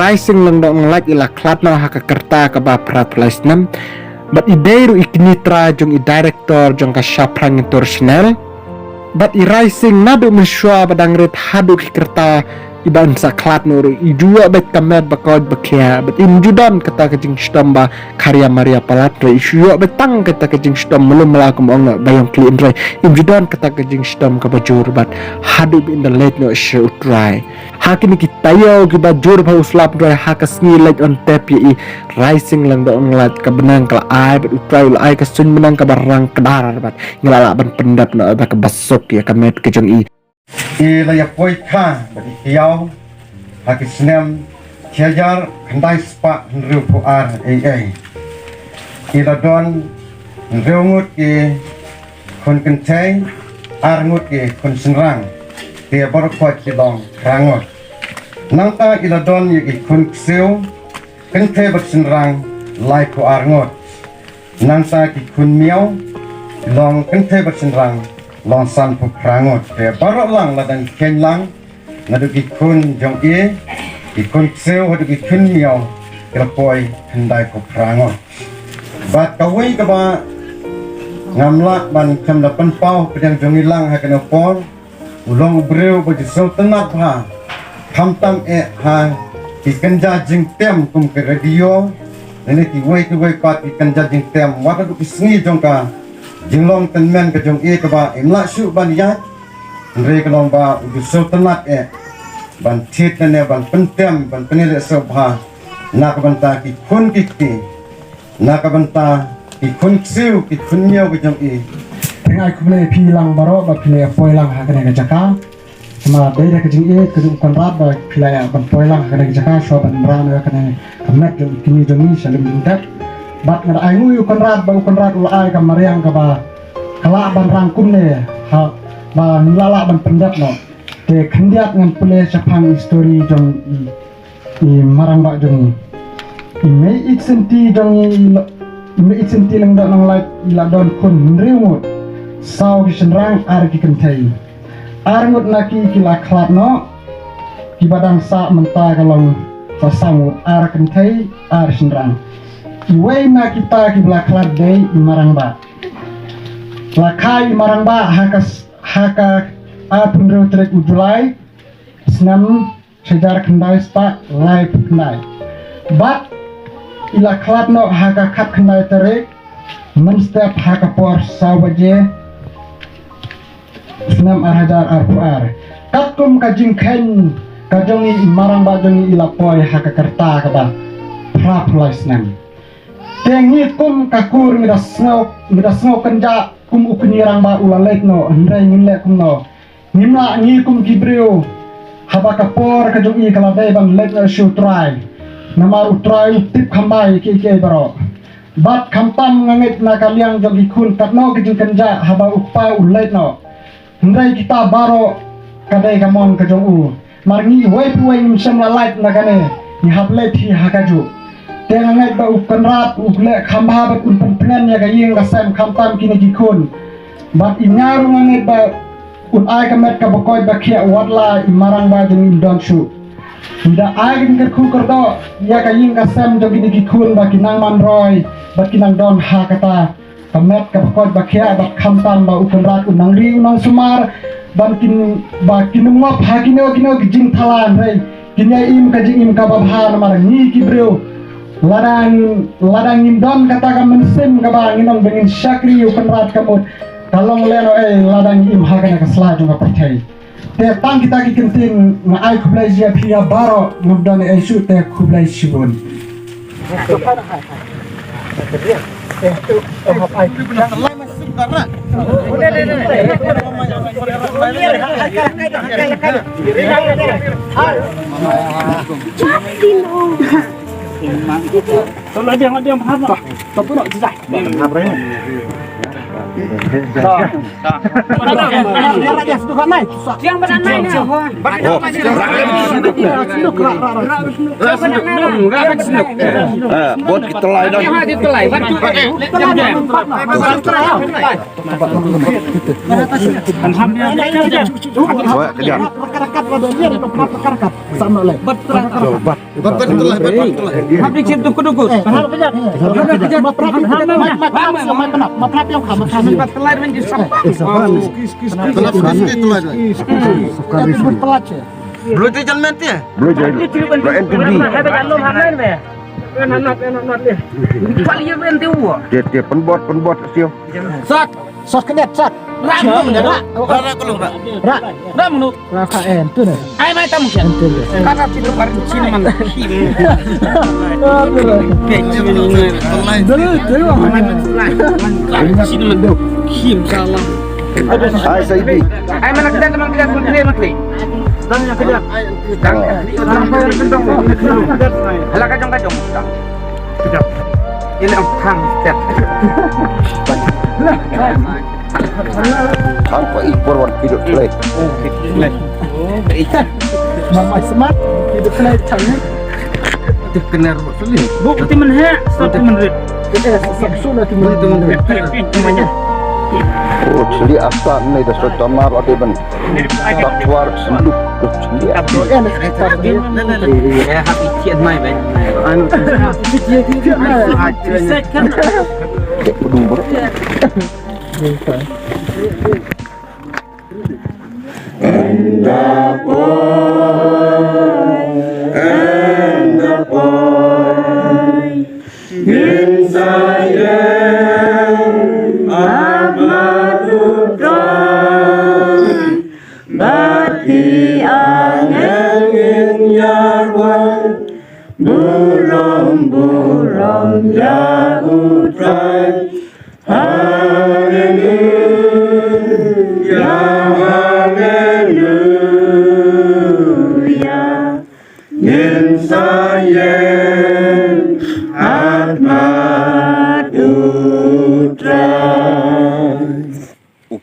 rising lang do ng like ila klat na hakakerta ka ba prat place nam but ideiru ikinitra jong i-director jong ka syapran international but i-rising na do mensyua badang ret hadu kikerta iban sa klat nuru idua bet kamet bakod bakia bet imjudan kata kajing stamba karya Maria Palatre isyu betang kata kajing stam melum melakum ong bayang klien rai imjudan kata kajing stam kabajur bat hadu in the late no show try hakini kitayo gibajur ba uslap rai hakasni late on tap i rising lang do ong lat kabenang kala ai bet utrai ai kasun menang kabarang kedar bat ngelala ban pendap no ba kabasok ya kamet kajing i layak poika bagi kiau hakis nem kiajar kendai spa nriu puar ai ila don nriu ngut ki kon kentai ar ngut ki kon senrang dia baru kuat kilong rangot nangta ila don yi kon kseu kentai bersenrang lai puar ngut nangta ki kun miau long kentai bersenrang lonsan pu prangot te barok lang ladang ken lang ngadu ki kun jong e ki kun seu hadu ki kun miao kelpoi hendai pu prangot bat kawai ka ba ngamla ban kam da pen pau pedang jong ilang ha kana por ulong breu bo jisau tenat ha tam e ha ki kanja jing tem kum ke radio nene ki wai pat ki kanja jing tem wa ka ki sni jong ka jinglong tenmen ke jong e ke ba imla syu ban ya re ke long ba u so tenat e ban thit ne ban pentem ban penile so bha na ka ban ta ki khun ki ti na ka ban ta ki khun siu ki khun miao ke jong e tengai kumle pi lang baro ba pile poi lang ha kana jaka ma beira ke jing e ke jong kon rat ba pile ban poi lang ha kana jaka so ban ran ya kana kamet jong kini jong ni salim dintak bat ngada ai nguyu konrad ulai ka mariang ka ba kala ban rangkum ne ha ba nilala ban pendat no te khandiat ngan pule sapang story jong i marang ba jong i mei ik senti jong i mei ik senti lang da nang lai ila don kun riwut sau ki senrang ar ki kentai ar ngut na ki la klat no ki badang sa menta kalong sa samut ar kentai ar senrang iway na kita kibla klat day imarang ba lakai imarang ba haka apundro trek ujulai snam sejar kendai spa live kendai but ila klat no haka kat kendai trek menstep haka por sawaje snam arhajar arpuar katkum kajing ken kajongi imarang ba jongi ila poy haka kerta kaba prapulai snam tengi kum kakur ngida snow kenja kum upinirang ba ulalek no ndai ngile kum no nimla ngi kum gibreo haba kapor ka jong i kala dai ban lek no show try namar utrai tip khambai ke baro bat khampam ngangit na kaliang jong ikun katno ke jong kenja haba upa ulek no ndai kita baro kadai kamon ka jong u marngi wai puai nim samla light na kane ni hablek hi hakaju tengangai ba ukanrat ukle khamba ba kun plan ya gayeng ka sam khamtam kini gikun bat inyaru ngangai ba un ai kamet ka bokoy ba khia watla imarang ba jeng don shu nda ai gin ka khu kordo ya gayeng ka sam jeng kini gikun ba kinang man roy ba kinang don ha kata kamet ka bokoy ba khia ba khamtam ba ukanrat unang ri unang sumar ban kin ba kinungwa phakino kino gijing thalan rei kinya im ka jing im ka ba bhar mar ni kibreu ladang indon kata ka mensim ka ba nginong bengin syakri upan rat kamut kalong leno ladang im hagan ka slaju ka percaya te tang kita ki kentin nga ai kublai jia pia baro ngudon su te kublai sibun Kalau dia mahal tak? Tapi nak jejak. Buat kita lain dah. Belum jalan mati ya? Belum jalan. Belum NTB. Dia penbot sio. Sos kedet sak. Rak KN tu nih. Ai mai tamu kan. Kata situ bar sini man. Sini man. Kim salah. Hai Saidi. Ai mana kita teman kita menteri menteri. Dan yang kedua. Hala kajong. Kejap. Ini ang step. Tanpa ikor wan hidup play. Mama smart hidup kena canggih. Itu kena sulit. Bukti menhe, satu menit. Sabsuna timur itu Namanya. Oh, celi asal ni dah suatu mar ada ben. Takwar senduk celi. Ya, happy kian mai ben. Anu. Pedung ber.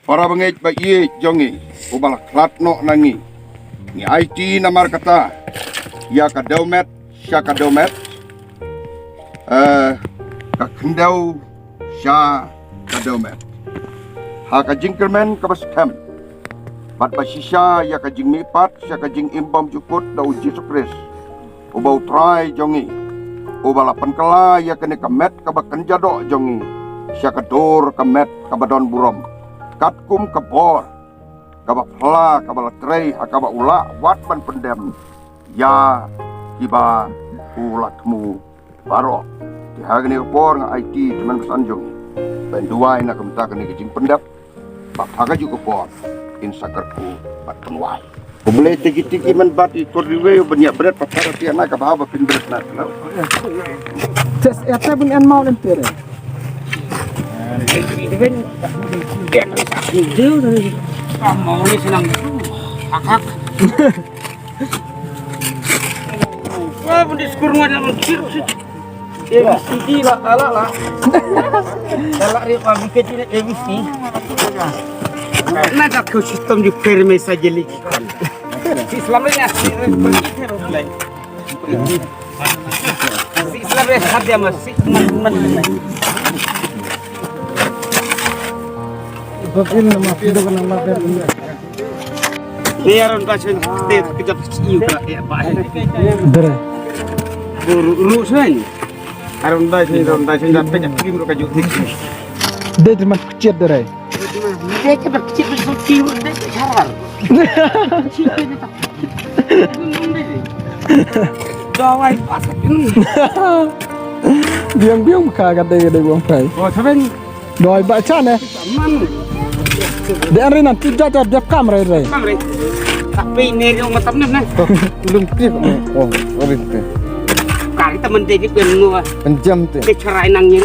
Para bangit ba iye jongi ubala klatno nangi ni IT namar kata ya kadomet sya kadomet ka kendau sya kadomet ha ka jingkermen ka baskem pat basisya ya ka jing mipat sya ka jing imbam jukut dau Yesus Kris ubau trai jongi ubala penkala ya kene kamet ka bakenjado jongi sya kador kamet ka badon burom katkum kebor kaba pla kaba trei kaba ula watman pendem ya kiba ulatmu baro di hagni kebor nga IT cuman pesanjung benduai na kemta kene kijing pendap bap haga juga kebor insakarku bat penwai boleh tiki-tiki men bat ikor diwe banyak berat patara tiana ka bawa pinberat na tes eta bin an mau nanti. Mau ni senang. Akak. Wah, berdiskur ngada mikir. ABC lah, ala. Ala ri pabrik ini ABC. Nak aku sistem di perme saja lagi. Si Islamnya si Si Islamnya ada masih men. Bapin nama video kan nama ini. Biaran pasien tet kejap iu ya Pak. Dere. Ru sen. Aron pasien dat pejak kim ru kaju. Dia cuma kecil dere. Dia cepat kecil suci dia sarar. Dawai pasak ini. Biang kagak deh buang pai. Oh, tapi Doi baca nih. man Dia hari nanti jatuh dia kamera ini. kamre. Tapi ini yang matamnya nah. Belum tip. Oh, orin teh. Kali temen dia di penua. Penjam teh. Dia cerai nangin.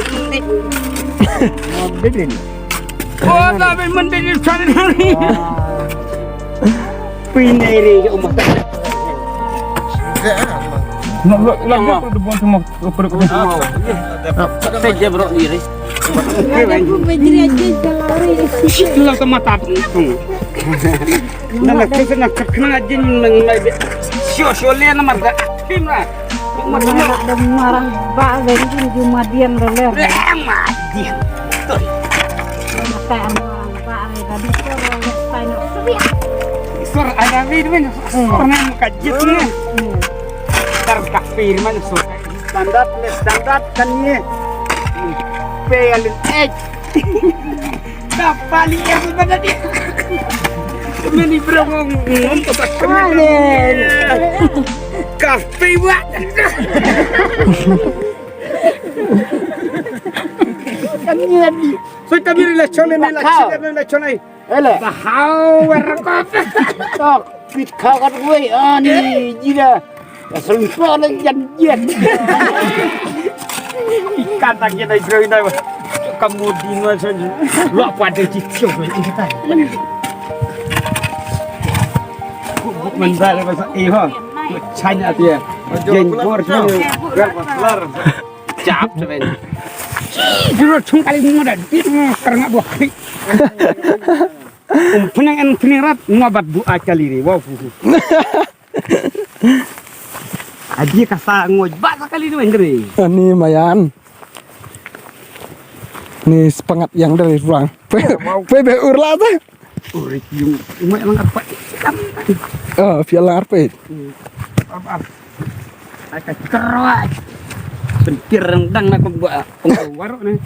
Oh, tapi mending cerai nangin. Pineri ke umat. Lagi perlu semua perlu saja bro diri. Lang sama tapung. Nak kena aja mengai. Sio-siolia na marga. Timna. Marang ba dari Jumadian leler. Madian. Tuh. Kayak orang ba tadi Sor ada video orang mukajit ni. Tar kafir man sor. Standar kan ni. Pelin kapali yang pada dia. Meni berong untuk pakai. Kafe buat. Kami so kami relation ni. Ele. Tahu berkop. Tok fit kau kan gue ani jira. Selumpa lagi janjian. Ikan tak kita istirahat dah. Kamu di mana saja? Lu apa ada cicok ini kita? Mendalam bahasa Iha. China dia. Jengkor ni. Berpaslar. Cap sebenarnya. Juru cung kali muda. Kerana buah kali. Pening rat ngabat bu akali ni. Wow. Adi kasa ngoj bak sekali tu engri. Ini mayan. Ini sepengat yang dari ruang. Pebe urla tu. Urik yung umay lang apa? Oh, piala arpit. Apa? Ay keroak. Pentir rendang nak buat warok ni.